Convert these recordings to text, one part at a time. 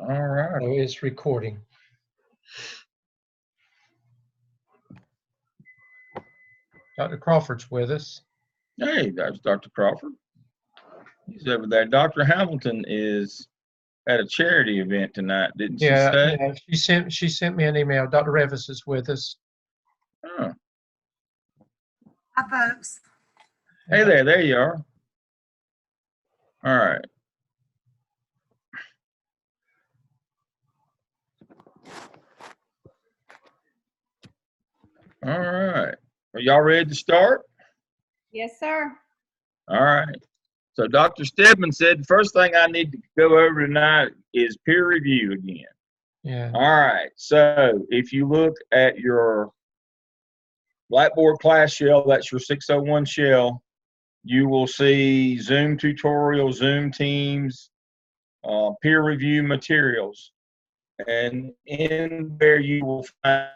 All right. So it's recording. Dr. Crawford's with us. Hey, that's Dr. Crawford. He's over there. Dr. Hamilton is at a charity event tonight, didn't she say? Yeah, she sent me an email. Dr. Revis is with us. Oh. Hi, folks. Hey there you are. All right. All right. Are y'all ready to start? Yes, sir. All right. So Dr. Stedman said the first thing I need to go over tonight is peer review again. Yeah. All right. So if you look at your Blackboard class shell, that's your 601 shell, you will see Zoom tutorials, Zoom Teams, peer review materials. And in there you will find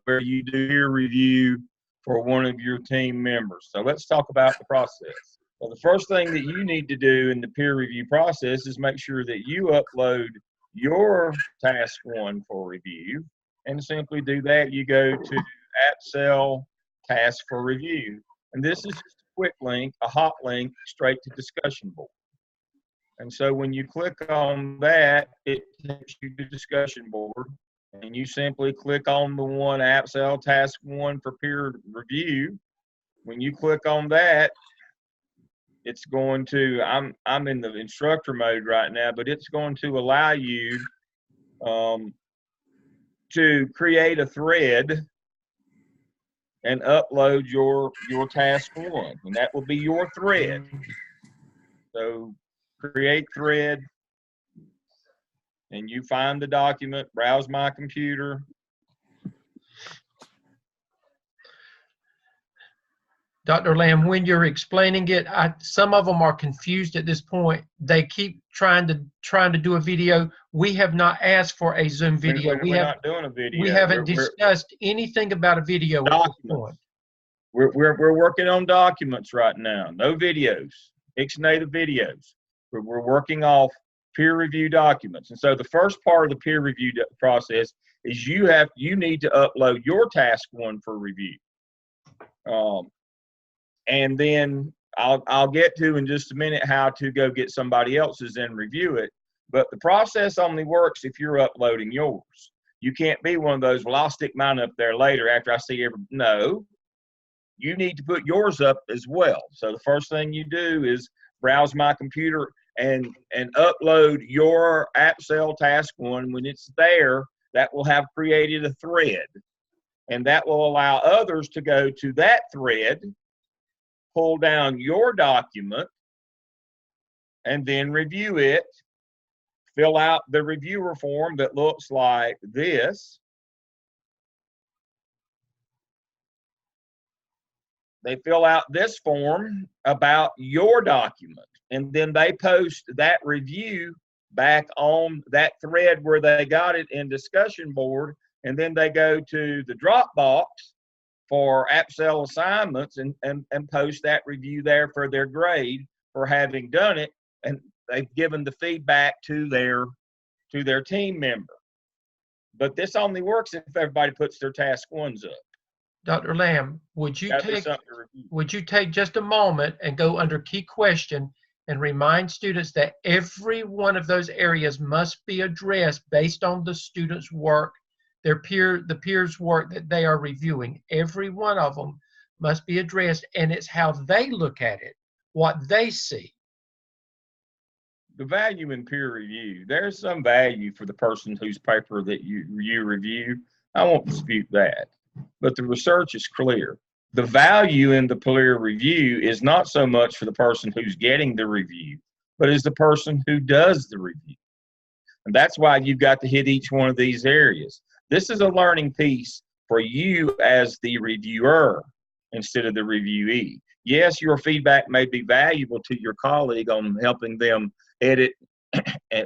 where you do peer review for one of your team members. So let's talk about the process. Well, the first thing that you need to do in the peer review process is make sure that you upload your task one for review. And to simply do that, you go to AppSell Task for Review. And this is just a quick link, a hot link, straight to discussion board. And so when you click on that, it takes you to discussion board. And you simply click on the one AppSell Task 1 for peer review. When you click on that, it's going to, I'm in the instructor mode right now, but it's going to allow you to create a thread and upload your task one, and that will be your thread. So create thread, and you find the document, browse my computer. Dr. Lamb, when you're explaining it, some of them are confused at this point. They keep trying to do a video. We have not asked for a Zoom video. We're not doing a video. We haven't discussed anything about a video at this point. We're working on documents right now. No videos. Ixnay the videos. We're working off peer review documents. And so the first part of the peer review process is you need to upload your task one for review. And then I'll get to in just a minute how to go get somebody else's and review it. But the process only works if you're uploading yours. You can't be one of those, well, I'll stick mine up there later after I see no. You need to put yours up as well. So the first thing you do is browse my computer and upload your AppSell Task 1. When it's there, that will have created a thread. And that will allow others to go to that thread, pull down your document, and then review it, fill out the reviewer form that looks like this. They fill out this form about your document, and then they post that review back on that thread where they got it in discussion board, and then they go to the Dropbox for AppSell assignments and post that review there for their grade for having done it, and they've given the feedback to their team member. But this only works if everybody puts their task ones up. Dr. Lamb, would you take just a moment and go under key question and remind students that every one of those areas must be addressed based on the student's work, the peers' work that they are reviewing. Every one of them must be addressed, and it's how they look at it, what they see. The value in peer review, there's some value for the person whose paper that you review. I won't dispute that, but the research is clear. The value in the peer review is not so much for the person who's getting the review, but is the person who does the review. And that's why you've got to hit each one of these areas. This is a learning piece for you as the reviewer instead of the reviewee. Yes, your feedback may be valuable to your colleague on helping them edit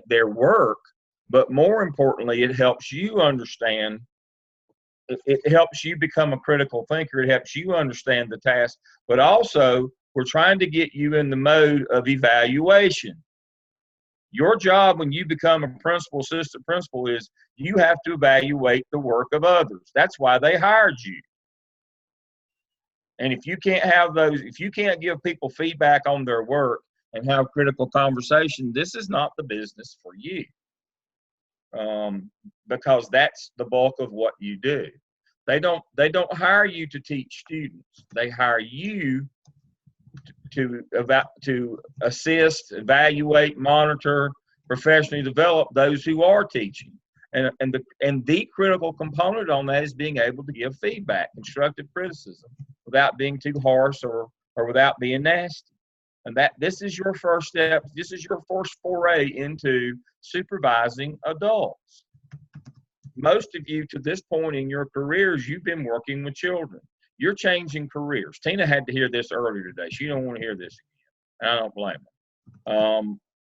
their work, but more importantly, it helps you understand. It helps you become a critical thinker. It helps you understand the task, but also we're trying to get you in the mode of evaluation. Your job when you become a principal, assistant principal, is you have to evaluate the work of others. That's why they hired you. And if you can't have those, if you can't give people feedback on their work and have critical conversation, this is not the business for you. Because that's the bulk of what you do. They don't hire you to teach students. They hire you to assist, evaluate, monitor, professionally develop those who are teaching. And the critical component on that is being able to give feedback, constructive criticism, without being too harsh or without being nasty. And this is your first step. This is your first foray into supervising adults. Most of you, to this point in your careers, you've been working with children. You're changing careers. Tina had to hear this earlier today. She don't want to hear this again. I don't blame her.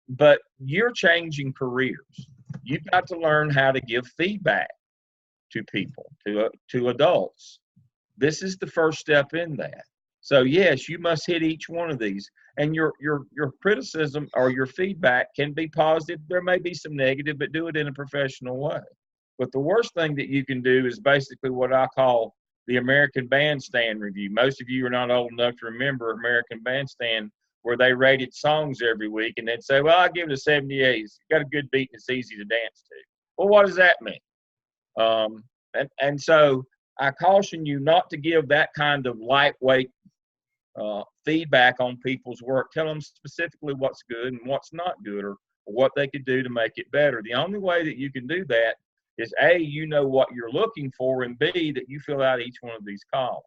But you're changing careers. You've got to learn how to give feedback to people, to adults. This is the first step in that. So yes, you must hit each one of these. And your criticism or your feedback can be positive. There may be some negative, but do it in a professional way. But the worst thing that you can do is basically what I call the American Bandstand review. Most of you are not old enough to remember American Bandstand, where they rated songs every week, and they'd say, well, I'll give it a 78. It's got a good beat and it's easy to dance to. Well, what does that mean? And so I caution you not to give that kind of lightweight feedback on people's work. Tell them specifically what's good and what's not good, or what they could do to make it better. The only way that you can do that is A, you know what you're looking for, and B, that you fill out each one of these columns.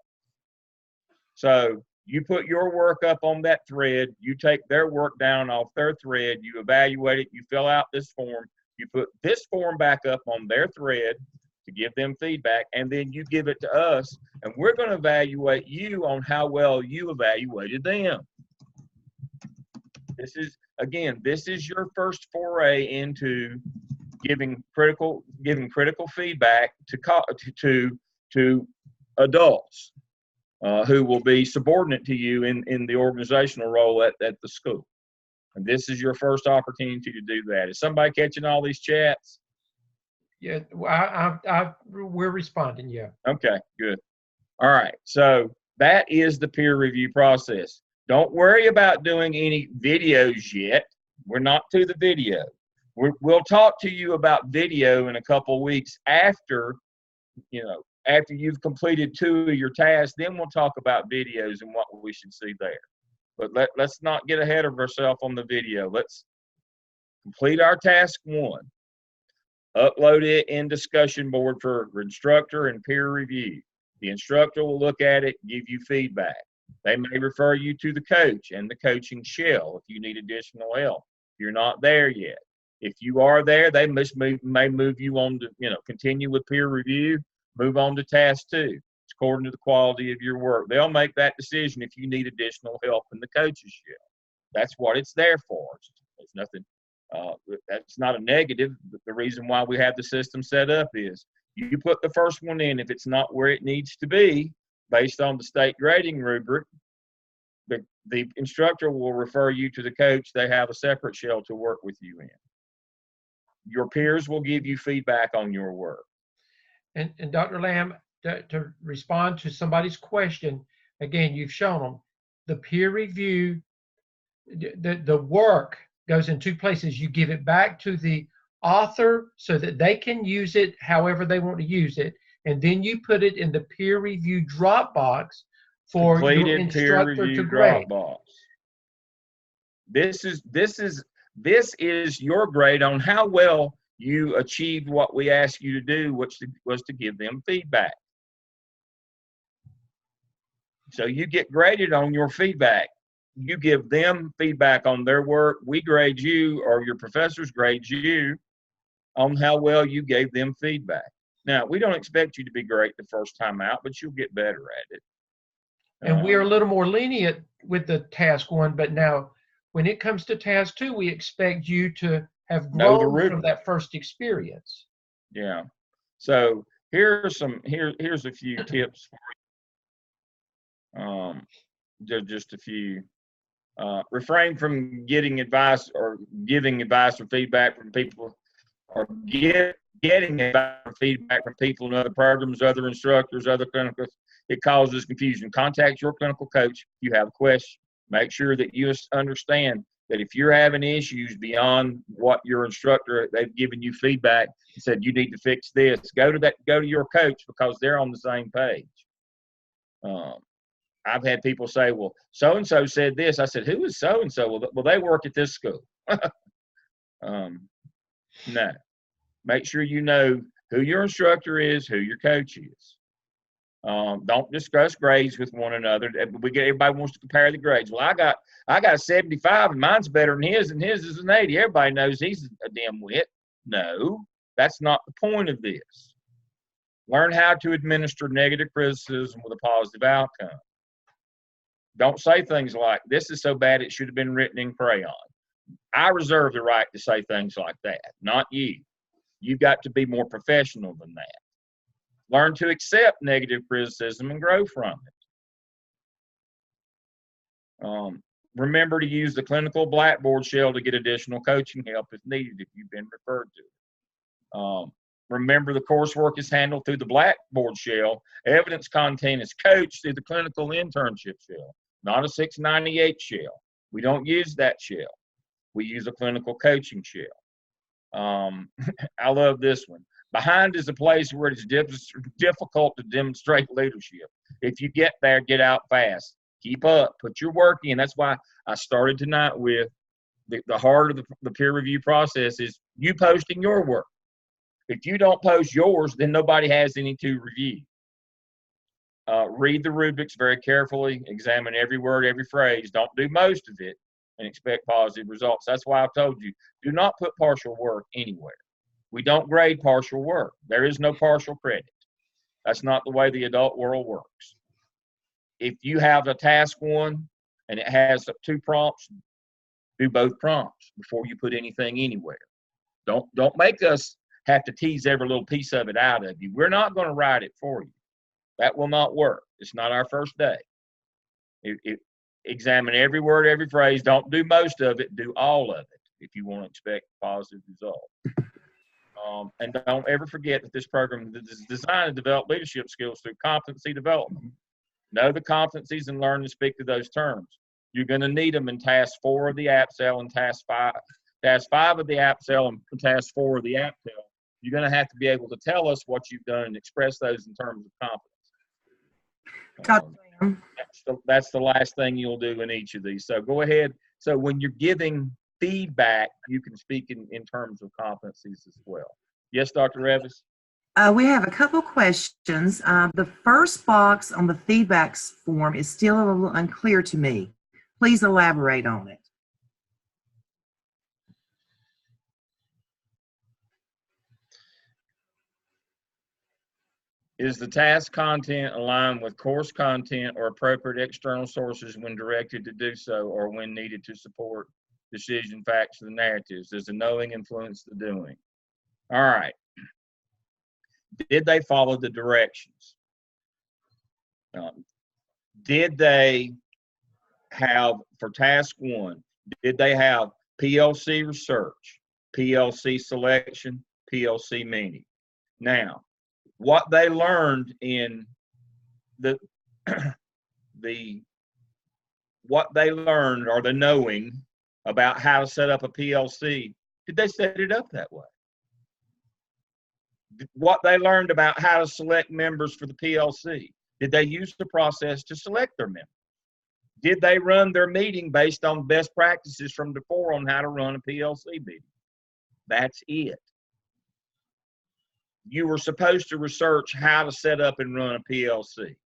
So you put your work up on that thread, you take their work down off their thread, you evaluate it, you fill out this form, you put this form back up on their thread to give them feedback, and then you give it to us, and we're going to evaluate you on how well you evaluated them. This is your first foray into giving critical feedback to adults who will be subordinate to you in the organizational role at the school. And this is your first opportunity to do that. Is somebody catching all these chats? Yeah, we're responding, yeah. Okay, good. All right, so that is the peer review process. Don't worry about doing any videos yet. We're not to the video. We'll talk to you about video in a couple weeks after you've completed 2 of your tasks. Then we'll talk about videos and what we should see there. But let's not get ahead of ourselves on the video. Let's complete our task 1. Upload it in discussion board for instructor and peer review. The instructor will look at it, give you feedback. They may refer you to the coach and the coaching shell if you need additional help. You're not there yet. If you are there, they may move you on to, continue with peer review, move on to task 2. It's according to the quality of your work. They'll make that decision if you need additional help in the coach's shell. That's what it's there for. There's nothing, that's not a negative. The reason why we have the system set up is you put the first one in. If it's not where it needs to be, based on the state grading rubric, the instructor will refer you to the coach. They have a separate shell to work with you in. Your peers will give you feedback on your work. And Dr. Lamb, to respond to somebody's question, again, you've shown them the peer review, the work goes in 2 places. You give it back to the author so that they can use it however they want to use it, and then you put it in the peer review Dropbox for completed your instructor peer review to grade. Dropbox. This is your grade on how well you achieved what we asked you to do, which was to give them feedback. So you get graded on your feedback. You give them feedback on their work. We grade you, or your professors grade you on how well you gave them feedback. Now, we don't expect you to be great the first time out, but you'll get better at it. And we're a little more lenient with the task 1, but now when it comes to task 2, we expect you to have grown from that first experience. Yeah. So here's a few tips for you. Just a few. Refrain from getting advice or giving advice or feedback from people, or getting advice or feedback from people in other programs, other instructors, other clinicals. It causes confusion. Contact your clinical coach if you have a question. Make sure that you understand that if you're having issues beyond what your instructor, they've given you feedback and said you need to fix this, go to your coach, because they're on the same page. I've had people say, well, so-and-so said this. I said, who is so-and-so? Well, they work at this school. No. Make sure you know who your instructor is, who your coach is. Don't discuss grades with one another. Everybody wants to compare the grades. Well, I got a 75 and mine's better than his is an 80. Everybody knows he's a dimwit. No, that's not the point of this. Learn how to administer negative criticism with a positive outcome. Don't say things like, this is so bad it should have been written in crayon. I reserve the right to say things like that, not you. You've got to be more professional than that. Learn to accept negative criticism and grow from it. Remember to use the clinical Blackboard shell to get additional coaching help if needed, if you've been referred to. Remember, the coursework is handled through the Blackboard shell. Evidence content is coached through the clinical internship shell, not a 698 shell. We don't use that shell. We use a clinical coaching shell. I love this one. Behind is a place where it's difficult to demonstrate leadership. If you get there, get out fast. Keep up. Put your work in. That's why I started tonight with the heart of the peer review process is you posting your work. If you don't post yours, then nobody has any to review. Read the rubrics very carefully. Examine every word, every phrase. Don't do most of it and expect positive results. That's why I've told you, do not put partial work anywhere. We don't grade partial work. There is no partial credit. That's not the way the adult world works. If you have a task one and it has 2 prompts, do both prompts before you put anything anywhere. Don't make us have to tease every little piece of it out of you. We're not going to write it for you. That will not work. It's not our first day. Examine every word, every phrase. Don't do most of it. Do all of it if you want to expect positive results. And don't ever forget that this program is designed to develop leadership skills through competency development. Know the competencies and learn to speak to those terms. You're going to need them in task 4 of the APSEL and task 5 of the APSEL and task 4 of the APTEL. You're going to have to be able to tell us what you've done and express those in terms of competence. That's the last thing you'll do in each of these. So go ahead. So when you're giving feedback, you can speak in terms of competencies as well. Yes, Dr. Revis? We have a couple questions. The first box on the feedbacks form is still a little unclear to me. Please elaborate on it. Is the task content aligned with course content or appropriate external sources when directed to do so or when needed to support decision, facts, and narratives? Does the knowing influence the doing? All right. Did they follow the directions? Did they have, for task 1, did they have PLC research, PLC selection, PLC meeting? Now, what they learned in what they learned or the knowing about how to set up a PLC, did they set it up that way? What they learned about how to select members for the PLC, did they use the process to select their members? Did they run their meeting based on best practices from before on how to run a PLC meeting? That's it. You were supposed to research how to set up and run a PLC.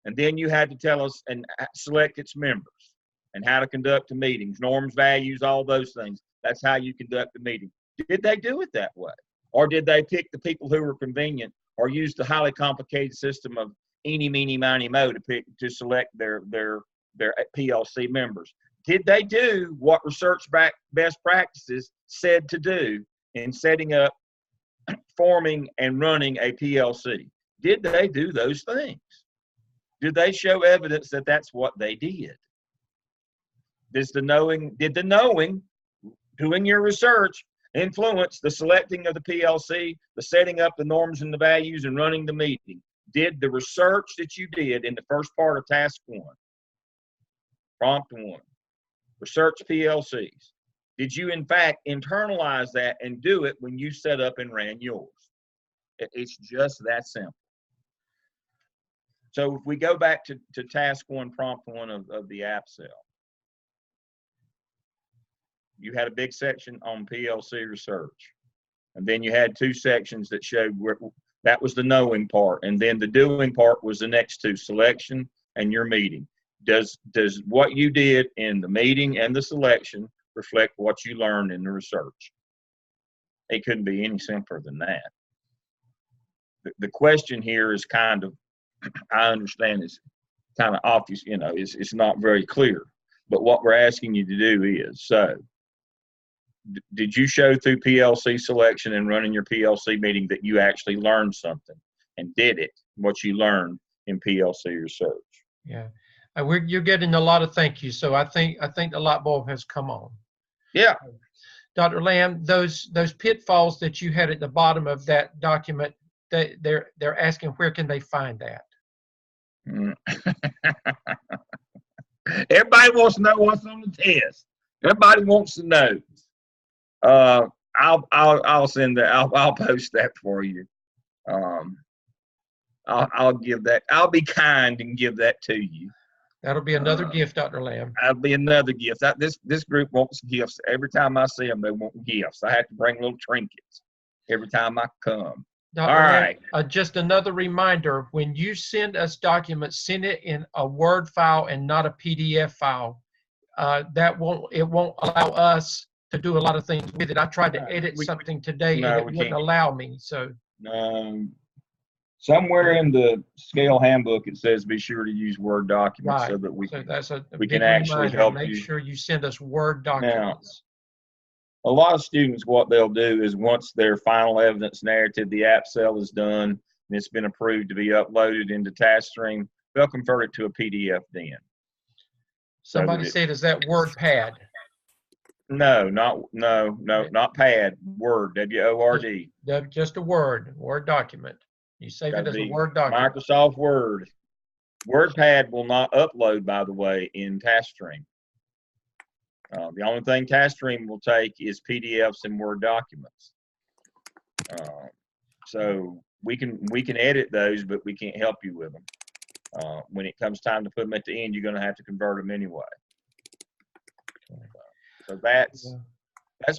And then you had to tell us and select its members and how to conduct the meetings, norms, values, all those things. That's how you conduct the meeting. Did they do it that way? Or did they pick the people who were convenient or use the highly complicated system of eeny, meeny, miny, mo to select their PLC members? Did they do what research best practices said to do in setting up, forming, and running a PLC? Did they do those things? Did they show evidence that that's what they did? did the knowing, doing your research, influence the selecting of the PLC, the setting up the norms and the values, and running the meeting? Did the research that you did in the first part of task 1, prompt 1, research PLCs, did you in fact internalize that and do it when you set up and ran yours? It's just that simple. So if we go back to task 1, prompt 1 of the app cell, you had a big section on PLC research. And then you had 2 sections that showed where that was the knowing part. And then the doing part was the next 2, selection and your meeting. Does what you did in the meeting and the selection reflect what you learned in the research? It couldn't be any simpler than that. The question here is kind of, I understand it's kind of obvious, you know, it's not very clear. But what we're asking you to do is, so did you show through PLC selection and running your PLC meeting that you actually learned something and did it, what you learned in PLC research? Yeah. You're getting a lot of thank yous, so I think the light bulb has come on. Yeah. Dr. Lamb, those pitfalls that you had at the bottom of that document, they're asking where can they find that? Everybody wants to know what's on the test. Everybody wants to know. I'll send that. I'll post that for you. I'll give that. I'll be kind and give that to you. That'll be another gift, Dr. Lamb. That'll be another gift. This group wants gifts. Every time I see them, they want gifts. I have to bring little trinkets every time I come. Dr. All Lamb, right. Just another reminder, when you send us documents, send it in a Word file and not a PDF file. It won't allow us to do a lot of things with it. I tried to edit something today and it wouldn't allow me. So somewhere in the scale handbook it says be sure to use Word documents, right, so that we we can actually help you. Make sure you send us Word documents. Now, a lot of students, what they'll do is once their final evidence narrative, the app cell is done and it's been approved to be uploaded into TaskStream, they'll convert it to a PDF then. Somebody said, is that WordPad? No, not pad. Word, W-O-R-D. Just a Word document. You save it as a Word document. Microsoft Word. WordPad will not upload, by the way, in TaskStream. The only thing TaskStream will take is PDFs and Word documents. So we can edit those, but we can't help you with them. When it comes time to put them at the end, you're going to have to convert them anyway. So that's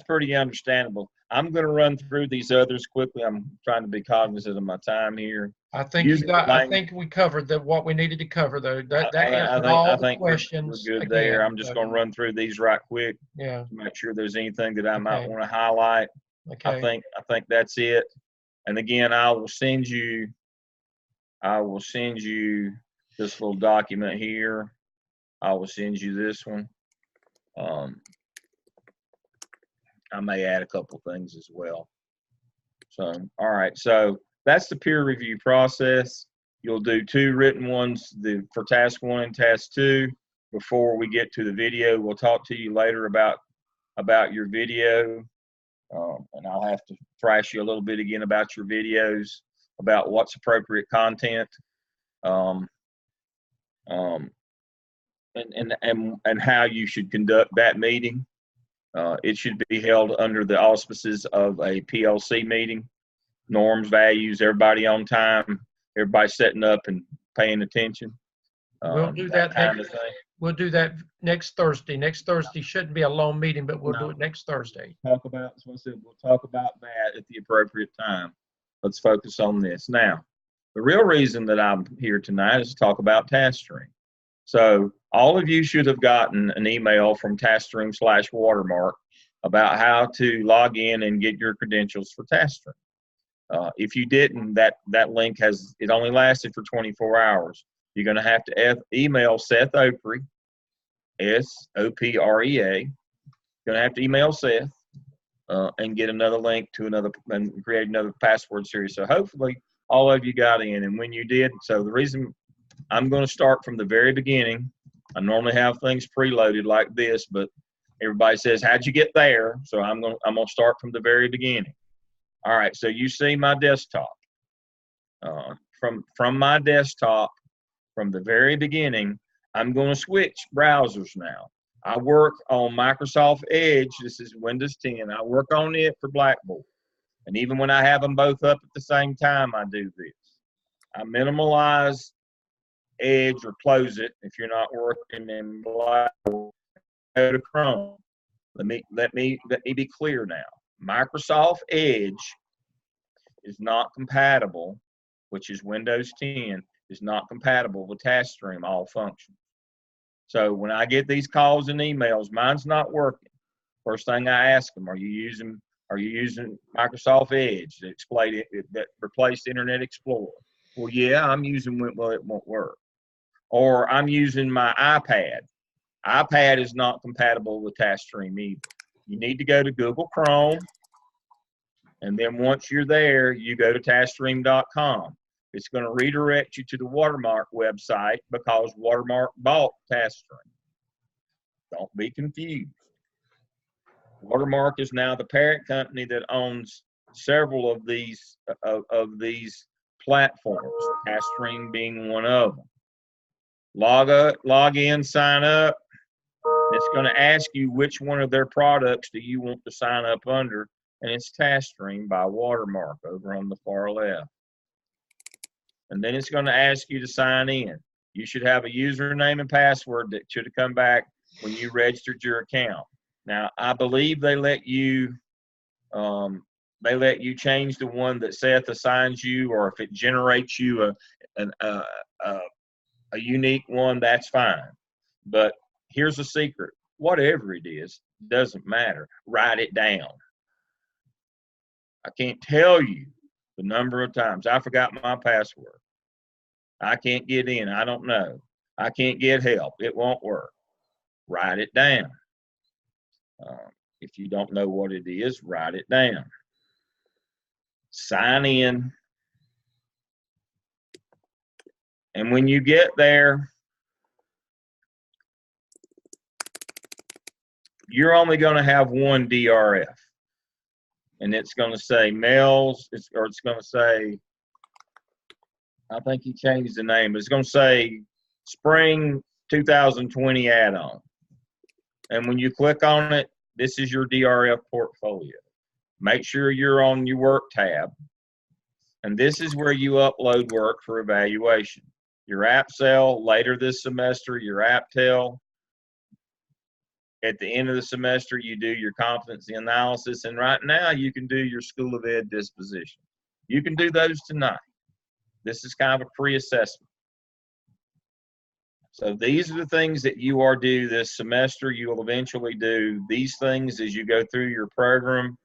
pretty understandable. I'm going to run through these others quickly. I'm trying to be cognizant of my time here. I think we covered what we needed to cover, though. That answered all the questions. We're good there. I'm just going to run through these right quick. Yeah. To make sure there's anything that I might want to highlight. Okay. I think that's it. And again, I will send you this little document here. I will send you this one. I may add a couple things as well. So, all right. So that's the peer review process. You'll do 2 written ones for task 1 and task 2 before we get to the video. We'll talk to you later about your video. And I'll have to thrash you a little bit again about your videos, about what's appropriate content, and how you should conduct that meeting. It should be held under the auspices of a PLC meeting, norms, values, everybody on time, everybody setting up and paying attention. We'll do that kind of thing. We'll do that next Thursday. Next Thursday shouldn't be a long meeting, but we'll do it next Thursday. We'll talk about that at the appropriate time. Let's focus on this. Now, the real reason that I'm here tonight is to talk about TaskStream. So all of you should have gotten an email from TaskStream/Watermark about how to log in and get your credentials for TaskStream. If you didn't, that link it only lasted for 24 hours. You're going to have to email Seth Oprea, S-O-P-R-E-A. You're going to have to email Seth and get another link to and create another password series. So hopefully all of you got in. And when you did, so the reason I'm going to start from the very beginning I normally have things preloaded like this, but everybody says, how'd you get there? So I'm gonna start from the very beginning. All right, so you see my desktop. From my desktop, from the very beginning, I'm going to switch browsers now. I work on Microsoft Edge. This is Windows 10. I work on it for Blackboard. And even when I have them both up at the same time, I do this. I minimize Edge or close it if you're not working in Blackboard. Go to Chrome. Let me be clear now. Microsoft Edge is not compatible, which is Windows 10, is not compatible with TaskStream all functions. So when I get these calls and emails, mine's not working. First thing I ask them, are you using Microsoft Edge that replaced Internet Explorer? Well, yeah, I'm using it. Well, it won't work. Or I'm using my iPad. iPad is not compatible with TaskStream either. You need to go to Google Chrome, and then once you're there, you go to TaskStream.com. It's going to redirect you to the Watermark website because Watermark bought TaskStream. Don't be confused. Watermark is now the parent company that owns several of these platforms, TaskStream being one of them. Log in, sign up. It's going to ask you which one of their products do you want to sign up under, and it's TaskStream by Watermark over on the far left. And then it's going to ask you to sign in. You should have a username and password that should have come back when you registered your account. Now, I believe they let you change the one that Seth assigns you, or if it generates you a unique one, that's fine. But here's a secret. Whatever it is, doesn't matter. Write it down. I can't tell you the number of times I forgot my password. I can't get in. I don't know. I can't get help. It won't work. Write it down. If you don't know what it is, write it down. Sign in. And when you get there, you're only going to have one DRF. And it's going to say Mel's, or it's going to say, I think he changed the name. It's going to say Spring 2020 add-on. And when you click on it, this is your DRF portfolio. Make sure you're on your work tab. And this is where you upload work for evaluation. Your AppSell later this semester, your AppTel. At the end of the semester, you do your competency analysis. And right now, you can do your School of Ed disposition. You can do those tonight. This is kind of a pre-assessment. So these are the things that you are due this semester. You will eventually do these things as you go through your program,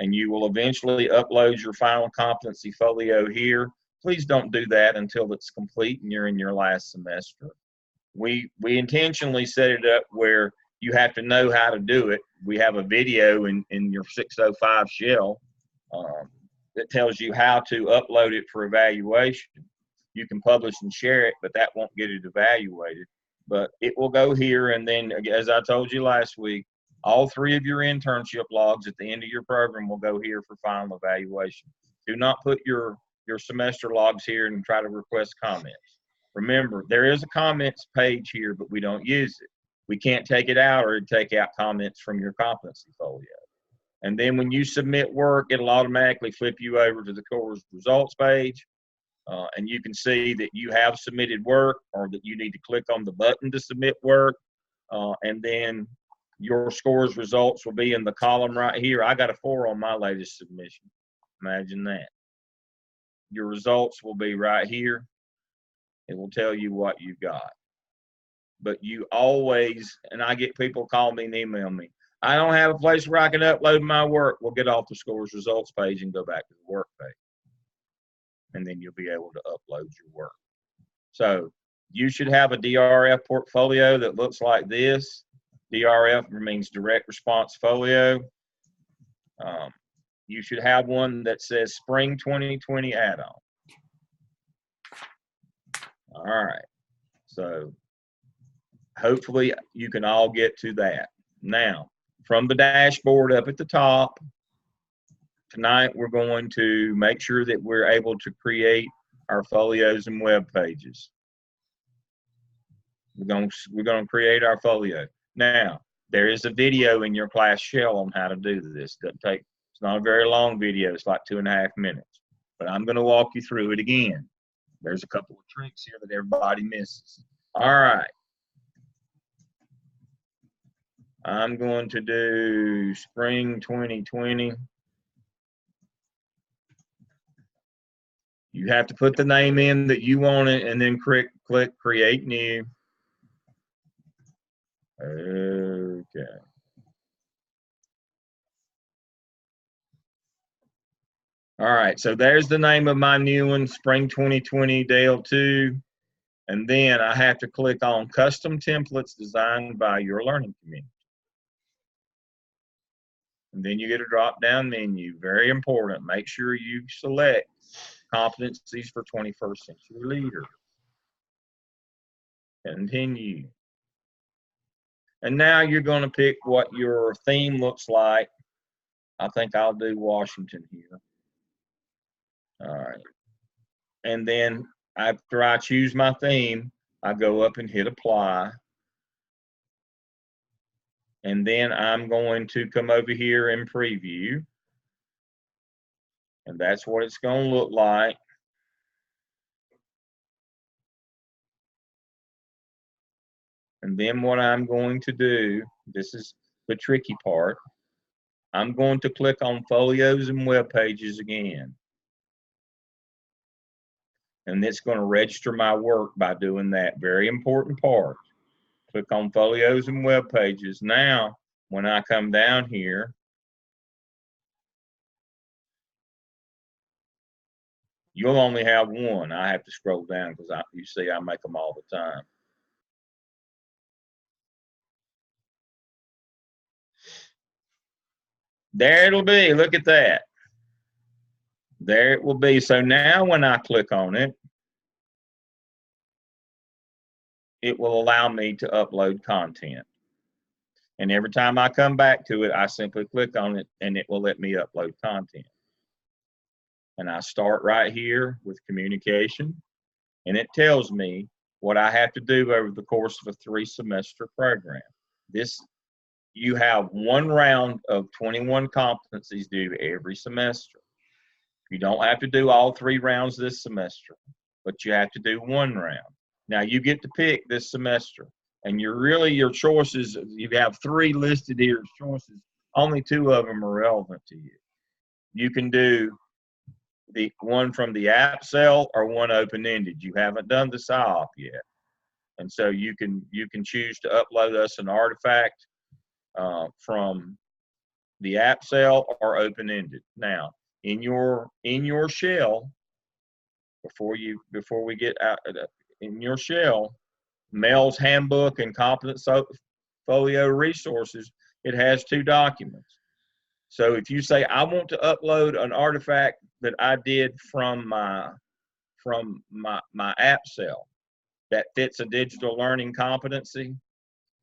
and you will eventually upload your final competency folio here. Please don't do that until it's complete and you're in your last semester. We intentionally set it up where you have to know how to do it. We have a video in your 605 shell that tells you how to upload it for evaluation. You can publish and share it, but that won't get it evaluated. But it will go here, and then, as I told you last week, all 3 of your internship logs at the end of your program will go here for final evaluation. Do not put your semester logs here and try to request comments. Remember, there is a comments page here, but we don't use it. We can't take it out or take out comments from your competency folio. And then when you submit work, it'll automatically flip you over to the course results page. And you can see that you have submitted work, or that you need to click on the button to submit work. And then your scores results will be in the column right here. I got a 4 on my latest submission. Imagine that. Your results will be right here. It will tell you what you got. But you always, and I get people call me and email me, I don't have a place where I can upload my work. We'll get off the scores results page and go back to the work page. And then you'll be able to upload your work. So you should have a DRF portfolio that looks like this. DRF means direct response folio. You should have one that says Spring 2020 add-on. All right. So hopefully you can all get to that. Now, from the dashboard up at the top, tonight we're going to make sure that we're able to create our folios and web pages. We're going to create our folio. Now, there is a video in your class shell on how to do this. It's not a very long video. It's like 2.5 minutes. But I'm going to walk you through it again. There's a couple of tricks here that everybody misses. All right. I'm going to do spring 2020. You have to put the name in that you want it and then click create new. Okay. All right, so there's the name of my new one, Spring 2020 Dale 2. And then I have to click on Custom Templates Designed by Your Learning Community. And then you get a drop-down menu. Very important. Make sure you select Competencies for 21st Century Leaders. Continue. And now you're going to pick what your theme looks like. I think I'll do Washington here. All right. And then after I choose my theme, I go up and hit apply. And then I'm going to come over here and preview. And that's what it's going to look like. And then what I'm going to do, this is the tricky part, I'm going to click on folios and web pages again. And it's going to register my work by doing that very important part. Click on folios and web pages. Now, when I come down here, you'll only have one. I have to scroll down because you see I make them all the time. There it'll be. Look at that. There it will be. So now when I click on it, it will allow me to upload content. And every time I come back to it, I simply click on it and it will let me upload content. And I start right here with communication, and it tells me what I have to do over the course of a 3-semester program. You have one round of 21 competencies due every semester. You don't have to do all 3 rounds this semester, but you have to do one round. Now you get to pick this semester, and your choices, you have 3 listed here as choices. Only 2 of them are relevant to you. You can do the one from the app cell or one open-ended. You haven't done the SIOP yet. And so you can choose to upload us an artifact from the app cell or open-ended. Now, in your shell, before we get out in your shell, Mel's Handbook and Competence Folio Resources, it has 2 documents. So if you say, I want to upload an artifact that I did from my app cell that fits a digital learning competency,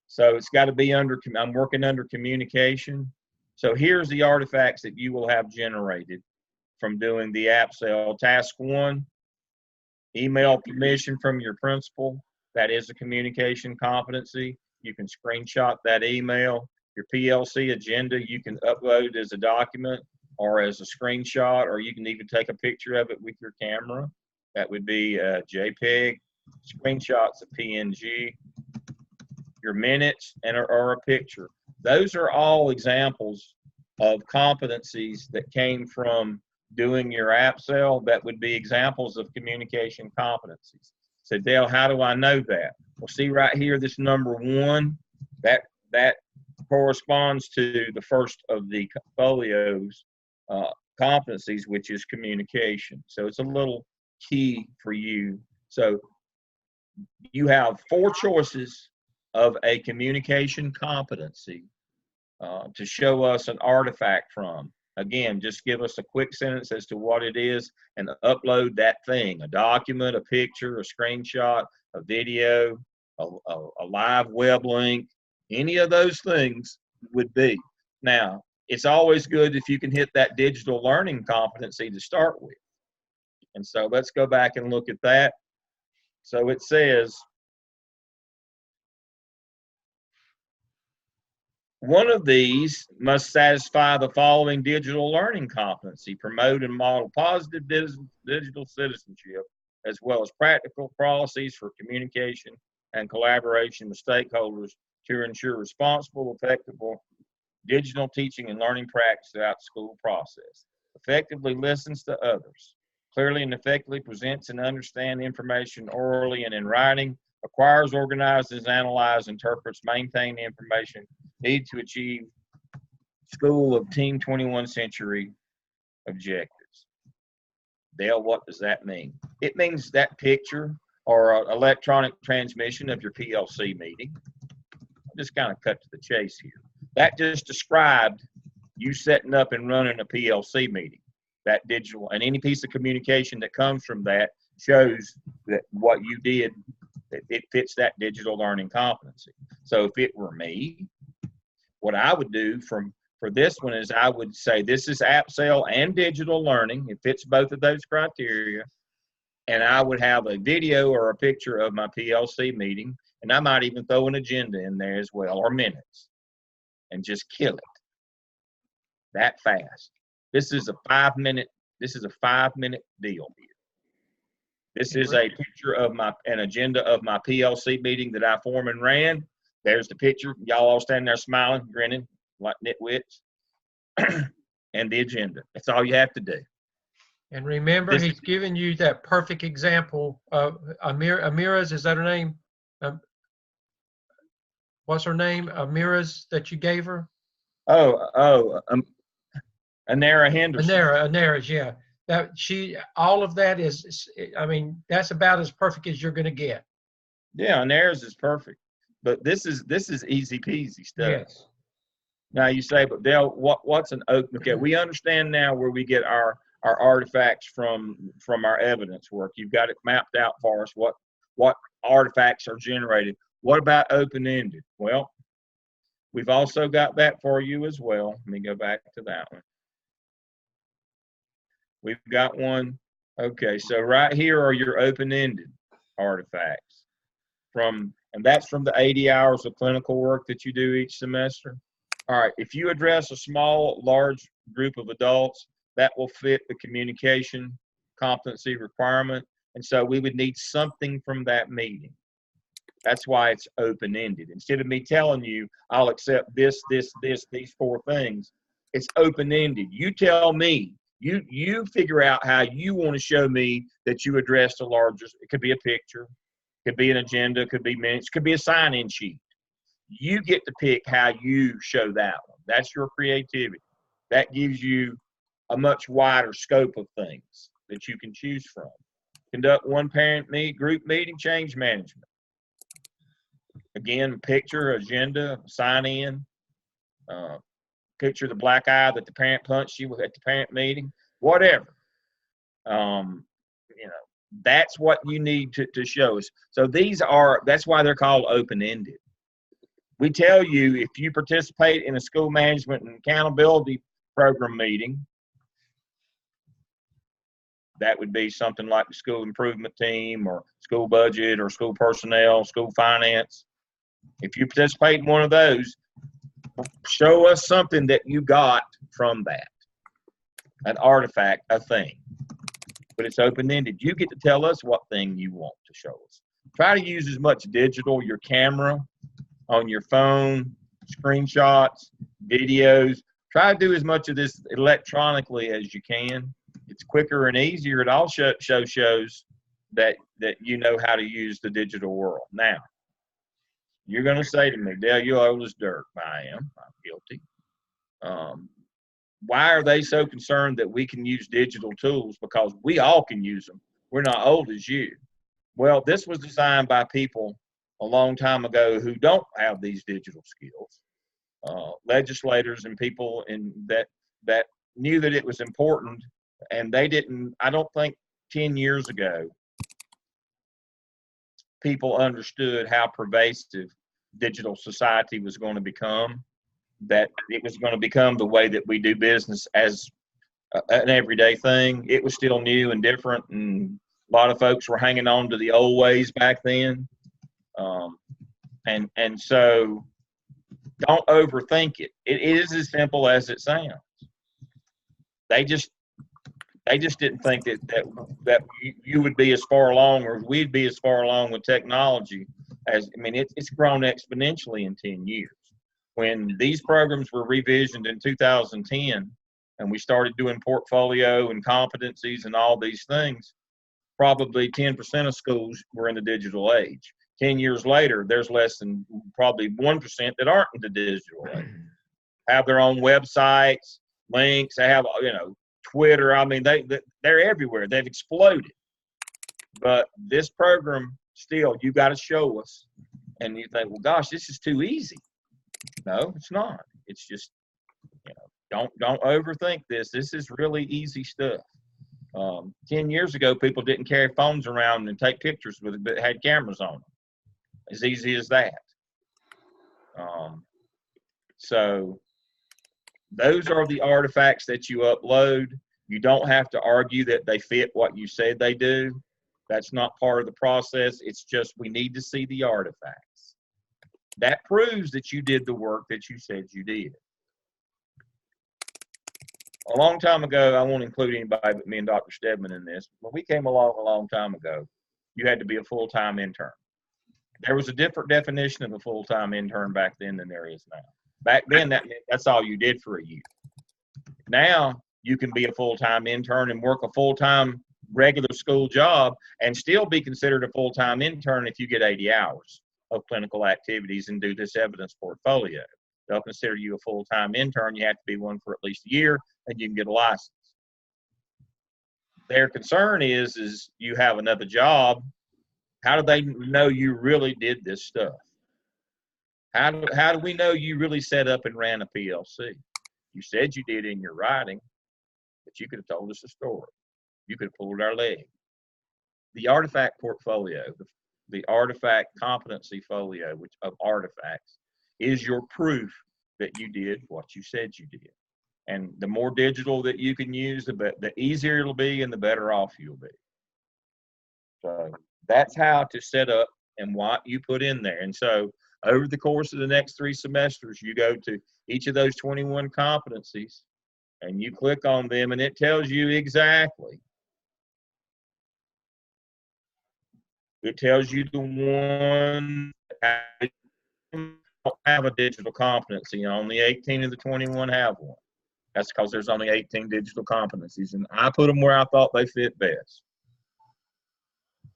so it's got to be I'm working under communication. So here's the artifacts that you will have generated from doing the app cell. Task 1, email permission from your principal. That is a communication competency. You can screenshot that email. Your PLC agenda, you can upload as a document or as a screenshot, or you can even take a picture of it with your camera. That would be a JPEG. Screenshots of PNG. Your minutes or a picture. Those are all examples of competencies that came from doing your app cell. That would be examples of communication competencies. So Dale, how do I know that? Well, see right here, this number 1, that corresponds to the first of the folios competencies, which is communication. So it's a little key for you. So you have 4 choices of a communication competency to show us an artifact from. Again, just give us a quick sentence as to what it is and upload that thing, a document, a picture, a screenshot, a video, a live web link, any of those things would be. Now, it's always good if you can hit that digital learning competency to start with. And so let's go back and look at that. So it says, one of these must satisfy the following digital learning competency: promote and model positive digital citizenship, as well as practical policies for communication and collaboration with stakeholders to ensure responsible, effective digital teaching and learning practice throughout the school process. Effectively listens to others. Clearly and effectively presents and understands information orally and in writing. Acquires, organizes, analyzes, interprets, maintains information needed to achieve School of Team 21st Century objectives. Dale, what does that mean? It means that picture or electronic transmission of your PLC meeting. I'll just kind of cut to the chase here. That just described you setting up and running a PLC meeting. That digital, and any piece of communication that comes from that shows that what you did, it fits that digital learning competency. So if it were me, what I would do for this one is I would say this is app sale and digital learning. It fits both of those criteria. And I would have a video or a picture of my PLC meeting, and I might even throw an agenda in there as well, or minutes, and just kill it that fast. This is a 5-minute deal here. This is a picture of an agenda of my PLC meeting that I formed and ran. There's the picture. Y'all all standing there smiling, grinning like nitwits. And the agenda. That's all you have to do. And remember, he's giving you that perfect example of Amira's, is that her name? What's her name? Amira's that you gave her? Anara Henderson. Anara's, yeah. All of that is, I mean, that's about as perfect as you're going to get. Yeah, Anara's is perfect. But this is easy peasy stuff. Yes. Now you say, but Dale, what's an open? Okay, we understand now where we get our artifacts from our evidence work. You've got it mapped out for us. What artifacts are generated? What about open-ended? Well, we've also got that for you as well. Let me go back to that one. We've got one. Okay, so right here are your open-ended artifacts and that's from the 80 hours of clinical work that you do each semester. All right, if you address a large group of adults, that will fit the communication competency requirement. And so we would need something from that meeting. That's why it's open-ended. Instead of me telling you, I'll accept these 4 things, it's open-ended. You tell me, you figure out how you want to show me that you addressed a larger, it could be a picture, could be an agenda, could be minutes, could be a sign-in sheet. You get to pick how you show that one. That's your creativity. That gives you a much wider scope of things that you can choose from. Conduct one parent group meeting, change management. Again, picture, agenda, sign in, picture the black eye that the parent punched you at the parent meeting, whatever. That's what you need to show us. So that's why they're called open-ended. We tell you, if you participate in a school management and accountability program meeting, that would be something like the school improvement team or school budget or school personnel, school finance. If you participate in one of those, show us something that you got from that, an artifact, a thing. But it's open-ended. You get to tell us what thing you want to show us. Try to use as much digital, your camera, on your phone, screenshots, videos. Try to do as much of this electronically as you can. It's quicker and easier. It also shows that you know how to use the digital world. Now, you're going to say to me, Dale, you're old as dirt. I am. I'm guilty. Why are they so concerned that we can use digital tools? Because we all can use them. We're not old as you. Well, this was designed by people a long time ago who don't have these digital skills, legislators and people that knew that it was important, and they didn't. I don't think 10 years ago people understood how pervasive digital society was going to become, that it was going to become the way that we do business as an everyday thing. It was still new and different, and a lot of folks were hanging on to the old ways back then. And so don't overthink it. It is as simple as it sounds. They just didn't think that you would be as far along, or we'd be as far along with technology as, I mean, it's grown exponentially in 10 years. When these programs were revisioned in 2010 and we started doing portfolio and competencies and all these things, probably 10% of schools were in the digital age. 10 years later, there's less than probably 1% that aren't in the digital age. Have their own websites, links, they have, Twitter. I mean, they're everywhere. They've exploded. But this program, still, you got to show us. And you think, well, gosh, this is too easy. No, it's not. It's just, don't overthink this. This is really easy stuff. 10 years ago, people didn't carry phones around and take pictures with it, but had cameras on them. As easy as that. So those are the artifacts that you upload. You don't have to argue that they fit what you said they do. That's not part of the process. It's just we need to see the artifacts. That proves that you did the work that you said you did. A long time ago, I won't include anybody but me and Dr. Stedman in this. When we came along a long time ago, you had to be a full-time intern. There was a different definition of a full-time intern back then than there is now. Back then, that's all you did for a year. Now, you can be a full-time intern and work a full-time regular school job and still be considered a full-time intern if you get 80 hours of clinical activities and do this evidence portfolio. They'll consider you a full-time intern. You have to be one for at least a year, and you can get a license. Their concern is you have another job. How do they know you really did this stuff? How do we know you really set up and ran a PLC? You said you did in your writing, but you could have told us a story. You could have pulled our leg. The artifact portfolio, the artifact competency folio of artifacts is your proof that you did what you said you did. And the more digital that you can use, the easier it'll be and the better off you'll be. So that's how to set up and what you put in there. And so over the course of the next 3 semesters, you go to each of those 21 competencies and you click on them, and it tells you exactly. It tells you the one that don't have a digital competency. Only 18 of the 21 have one. That's because there's only 18 digital competencies, and I put them where I thought they fit best.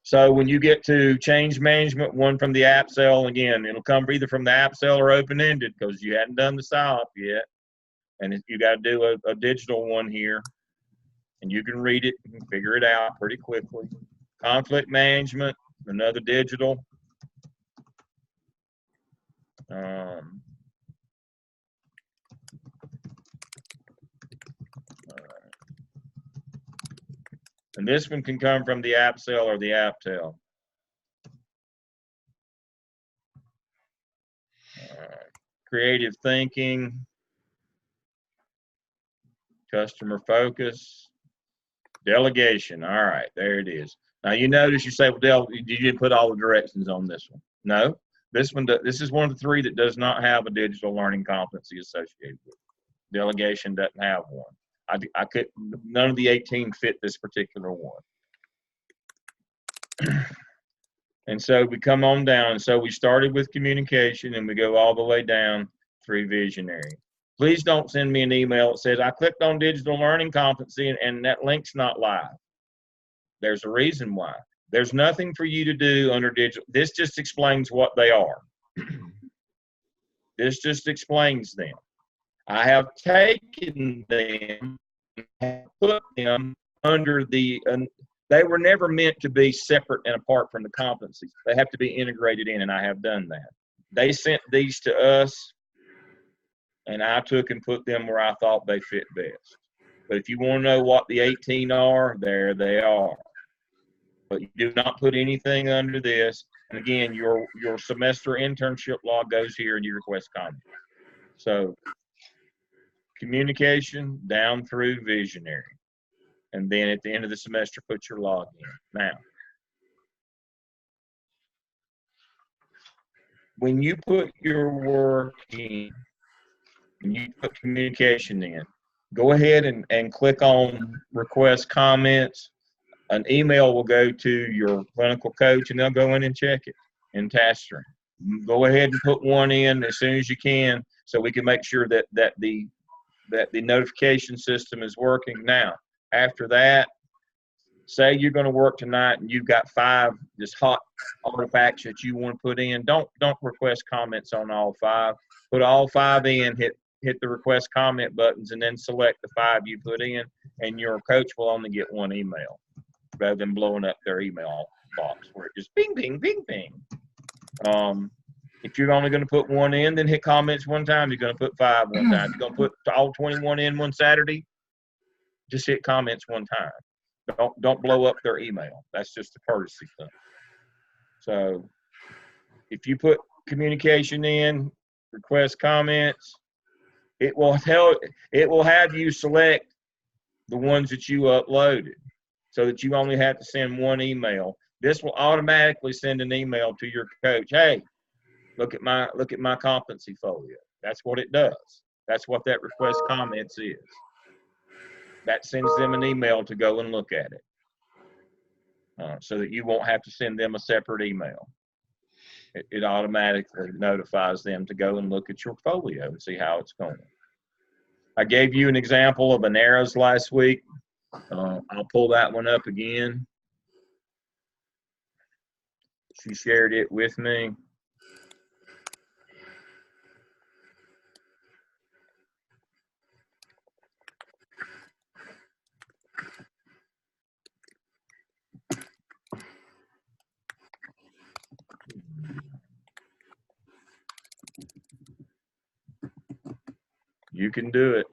So when you get to change management, one from the app cell, again, it'll come either from the app cell or open-ended because you hadn't done the SIOP yet. And you got to do a digital one here, and you can read it and figure it out pretty quickly. Conflict management, another digital. And this one can come from the app cell or the app tel. Creative thinking, customer focus, delegation. All right, there it is. Now you notice you say, well, Del, you didn't put all the directions on this one. No, this is one of the 3 that does not have a digital learning competency associated with it. Delegation doesn't have one. I could, none of the 18 fit this particular one. And so we come on down. And so we started with communication and we go all the way down through visionary. Please don't send me an email that says, I clicked on digital learning competency and that link's not live. There's a reason why. There's nothing for you to do under digital. This just explains what they are. This just explains them. I have taken them and put them under the, they were never meant to be separate and apart from the competencies. They have to be integrated in, and I have done that. They sent these to us, and I took and put them where I thought they fit best. But if you want to know what the 18 are, there they are. But you do not put anything under this. And again, your semester internship log goes here and you request comment. So communication down through visionary. And then at the end of the semester, put your log in. Now, when you put your work in, and you put communication in, go ahead and click on request comments. An email will go to your clinical coach and they'll go in and check it in task stream. Go ahead and put one in as soon as you can so we can make sure that the notification system is working. Now, after that, say you're going to work tonight and you've got 5 just hot artifacts that you want to put in. Don't request comments on all 5. Put all 5 in, hit the request comment buttons, and then select the 5 you put in, and your coach will only get 1 email rather than blowing up their email box where it just ping, ping, ping, ping. If you're only going to put 1 in, then hit comments 1 time. You're going to put 5 1 time. You're going to put all 21 in one Saturday, just hit comments 1 time. Don't blow up their email. That's just a courtesy thing. So if you put communication in, request comments, it will have you select the ones that you uploaded so that you only have to send 1 email. This will automatically send an email to your coach. Hey, look at my competency folio. That's what it does. That's what that request comments is. That sends them an email to go and look at it, so that you won't have to send them a separate email. It automatically notifies them to go and look at your folio and see how it's going. I gave you an example of an ARAS last week. I'll pull that one up again. She shared it with me. You can do it.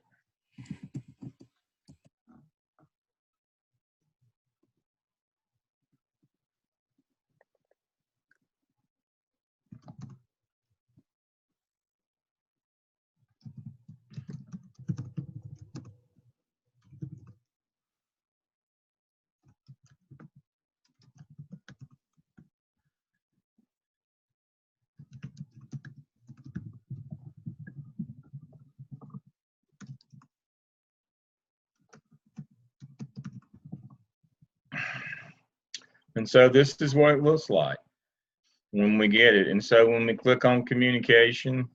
And so this is what it looks like when we get it. And so when we click on communication,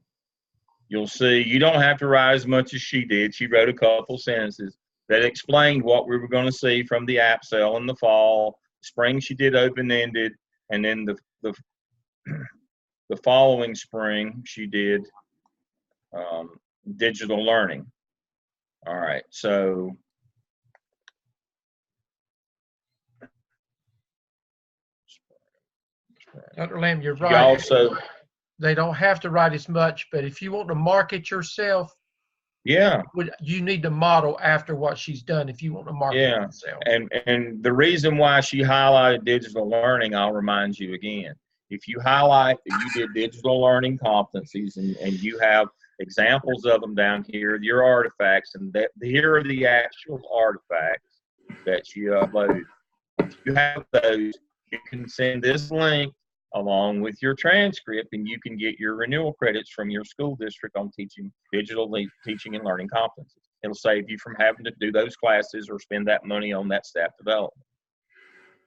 you'll see you don't have to write as much as she did. She wrote a couple sentences that explained what we were going to see from the app sale in the fall. Spring she did open-ended, and then the following spring she did digital learning. All right, so Dr. Lamb, you're right. Also, they don't have to write as much, but if you want to market yourself, yeah, you need to model after what she's done if you want to market yourself. And the reason why she highlighted digital learning, I'll remind you again. If you highlight that you did digital learning competencies and you have examples of them down here, your artifacts, and here are the actual artifacts that you uploaded. If you have those, you can send this link along with your transcript, and you can get your renewal credits from your school district on digital teaching and learning competencies. It'll save you from having to do those classes or spend that money on that staff development.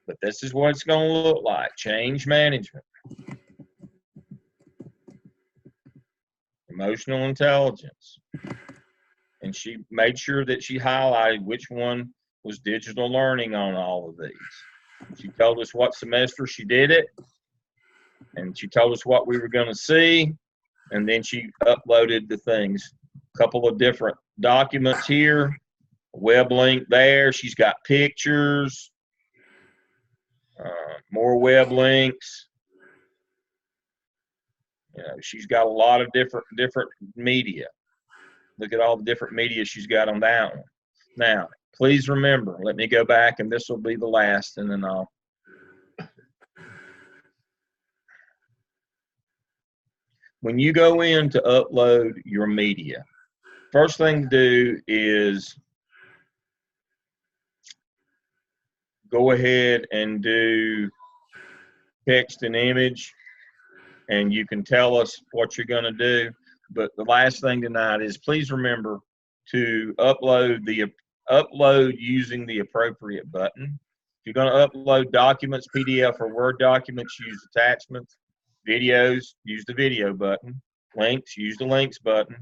But this is what it's going to look like. Change management. Emotional intelligence. And she made sure that she highlighted which one was digital learning on all of these. She told us what semester she did it, and she told us what we were going to see, and then she uploaded the things. A couple of different documents here, a web link there. She's got pictures, more web links. You know, she's got a lot of different media. Look at all the different media she's got on that one. Now, please remember, let me go back, and this will be the last, and then I'll. when you go in to upload your media, first thing to do is go ahead and do text and image, and you can tell us what you're going to do. But the last thing tonight is please remember to upload using the appropriate button. If you're going to upload documents, PDF or Word documents, use attachments. Videos, use the video button. Links, use the links button.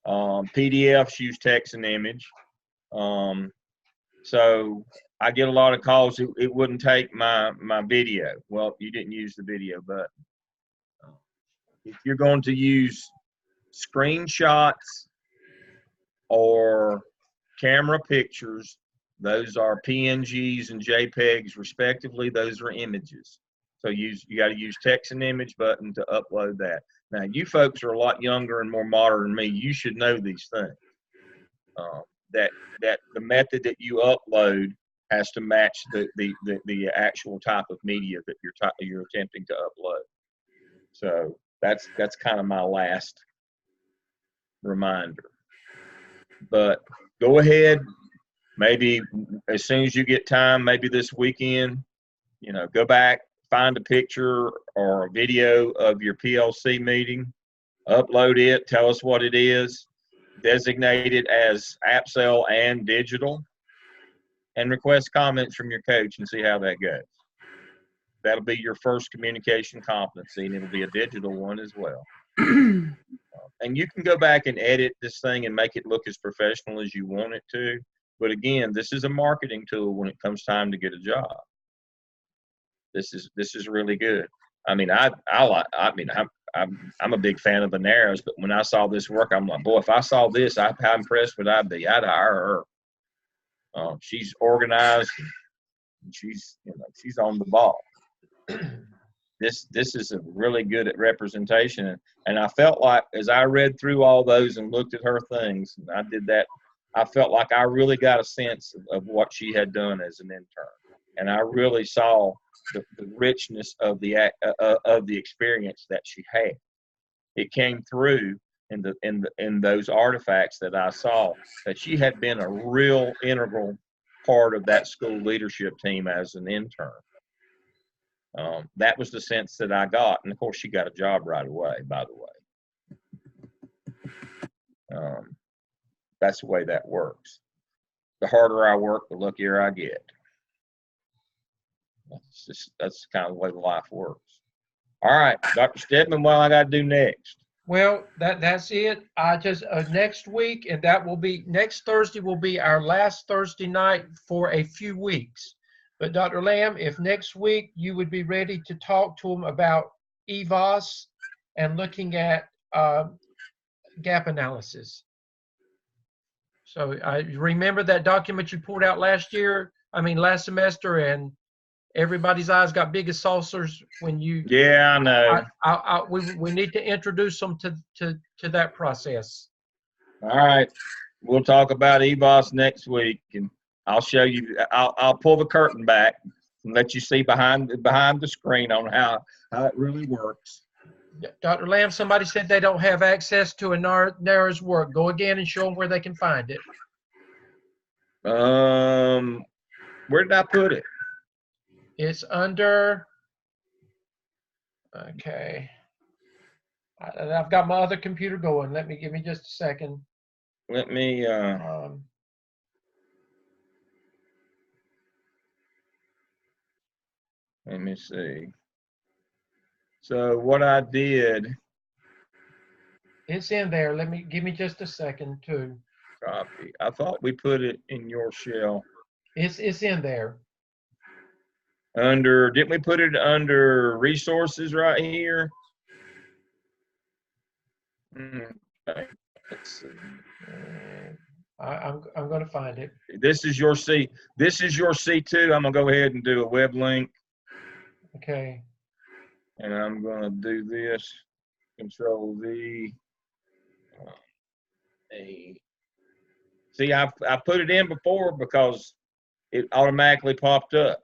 PDFs, use text and image. So I get a lot of calls. It wouldn't take my video. Well, you didn't use the video button. If you're going to use screenshots or camera pictures, those are PNGs and JPEGs respectively. Those are images. So you got to use text and image button to upload that. Now, you folks are a lot younger and more modern than me. You should know these things. That the method that you upload has to match the actual type of media that you're attempting to upload. So that's kind of my last reminder. But go ahead, maybe as soon as you get time, maybe this weekend, go back, find a picture or a video of your PLC meeting, upload it, tell us what it is, designate it as AppSell and digital, and request comments from your coach and see how that goes. That'll be your first communication competency, and it'll be a digital one as well. And you can go back and edit this thing and make it look as professional as you want it to. But again, this is a marketing tool when it comes time to get a job. This is really good. I mean, I'm a big fan of the Narrows, but when I saw this work, I'm like, boy, if I saw this, how impressed would I be? I'd hire her. She's organized, and she's on the ball. This is a really good at representation, and I felt like as I read through all those and looked at her things, and I did that, I felt like I really got a sense of what she had done as an intern, and I really saw the richness of the experience that she had. It came through in those artifacts that I saw that she had been a real integral part of that school leadership team as an intern. That was the sense that I got, and of course she got a job right away, by the way. That's the way that works. The harder I work, the luckier I get. That's kind of the way life works. All right, Dr. Stedman, what I got to do next? Well, that's it. I just next week, and that will be next Thursday will be our last Thursday night for a few weeks. But Dr. Lamb, if next week you would be ready to talk to them about EVOS and looking at gap analysis. So I remember that document you pulled out last semester, and everybody's eyes got big as saucers when you. Yeah, I know. We need to introduce them to that process. All right, we'll talk about EVOS next week, and I'll show you. I'll pull the curtain back and let you see behind the screen on how it really works. Dr. Lamb, somebody said they don't have access to a Narrows work. Go again and show them where they can find it. Where did I put it? It's under. Okay. I've got my other computer going. Give me just a second. Let me. Let me see. So what I did. It's in there. Give me just a second too. Copy. I thought we put it in your shell. It's in there. Didn't we put it under resources right here? Okay. Let's see. I'm going to find it. This is your C. This is your C2. I'm going to go ahead and do a web link. Okay. And I'm going to do this. Control V. A. See, I put it in before because it automatically popped up.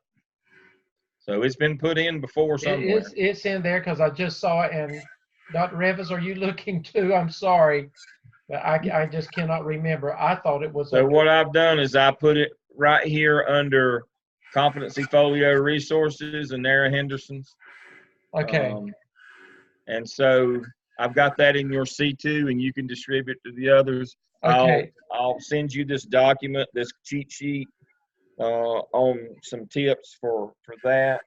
So it's been put in before somewhere. It's in there because I just saw it, and Dr. Revis, are you looking too? I'm sorry, but I just cannot remember. I thought it was. So what I've done is I put it right here under Competency Folio Resources and Nara Henderson's. Okay. And so I've got that in your C2, and you can distribute to the others. Okay. I'll send you this document, this cheat sheet, on some tips for that.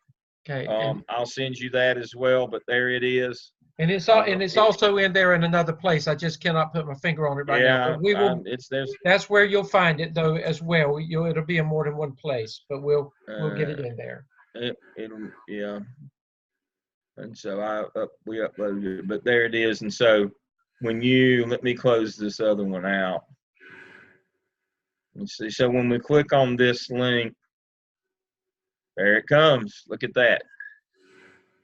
Okay. I'll send you that as well, but there it is. And it's also in there in another place. I just cannot put my finger on it right now. But we will. That's where you'll find it though as well. It'll be in more than one place, but we'll get it in there. Yeah. And so we uploaded it, but there it is. And so when let me close this other one out. Let's see. So when we click on this link, there it comes. Look at that.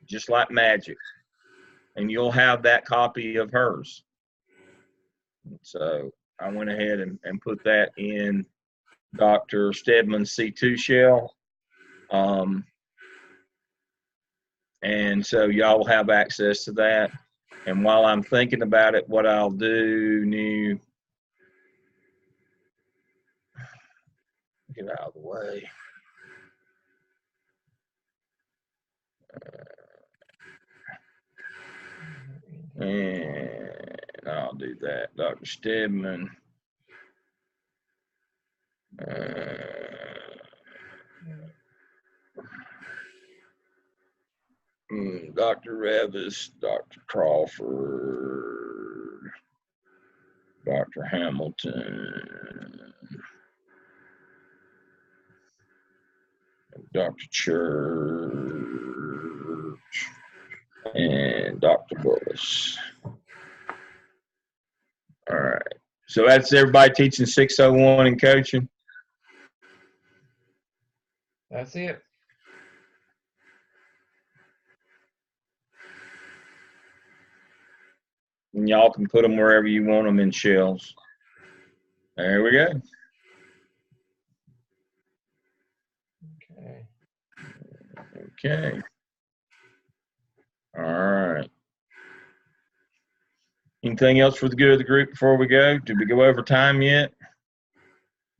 Just like magic. And you'll have that copy of hers. So I went ahead and put that in Dr. Stedman's C2 shell. And so y'all will have access to that. And while I'm thinking about it, what I'll do, get out of the way. And I'll do that. Dr. Stedman. Dr. Revis, Dr. Crawford, Dr. Hamilton, Dr. Church, and Dr. Bullis. All right. So that's everybody teaching 601 and coaching. That's it. And y'all can put them wherever you want them in shells. There we go. Okay. All right. Anything else for the good of the group before we go? Did we go over time yet?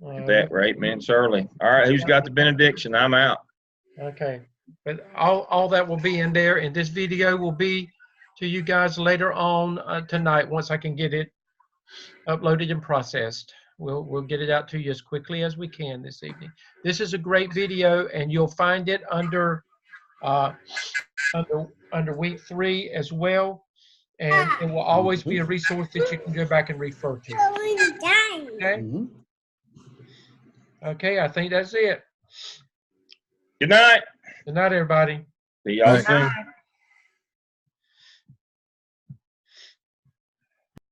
Look at that, we're 8 minutes early. All right, who's got the benediction? I'm out. Okay. But all that will be in there, and this video will be to you guys later on tonight once I can get it uploaded and processed. We'll get it out to you as quickly as we can this evening. This is a great video, and you'll find it under week 3 as well, and it will always be a resource that you can go back and refer to. Okay. Okay, I think that's it. Good night. Good night, everybody. See y'all soon.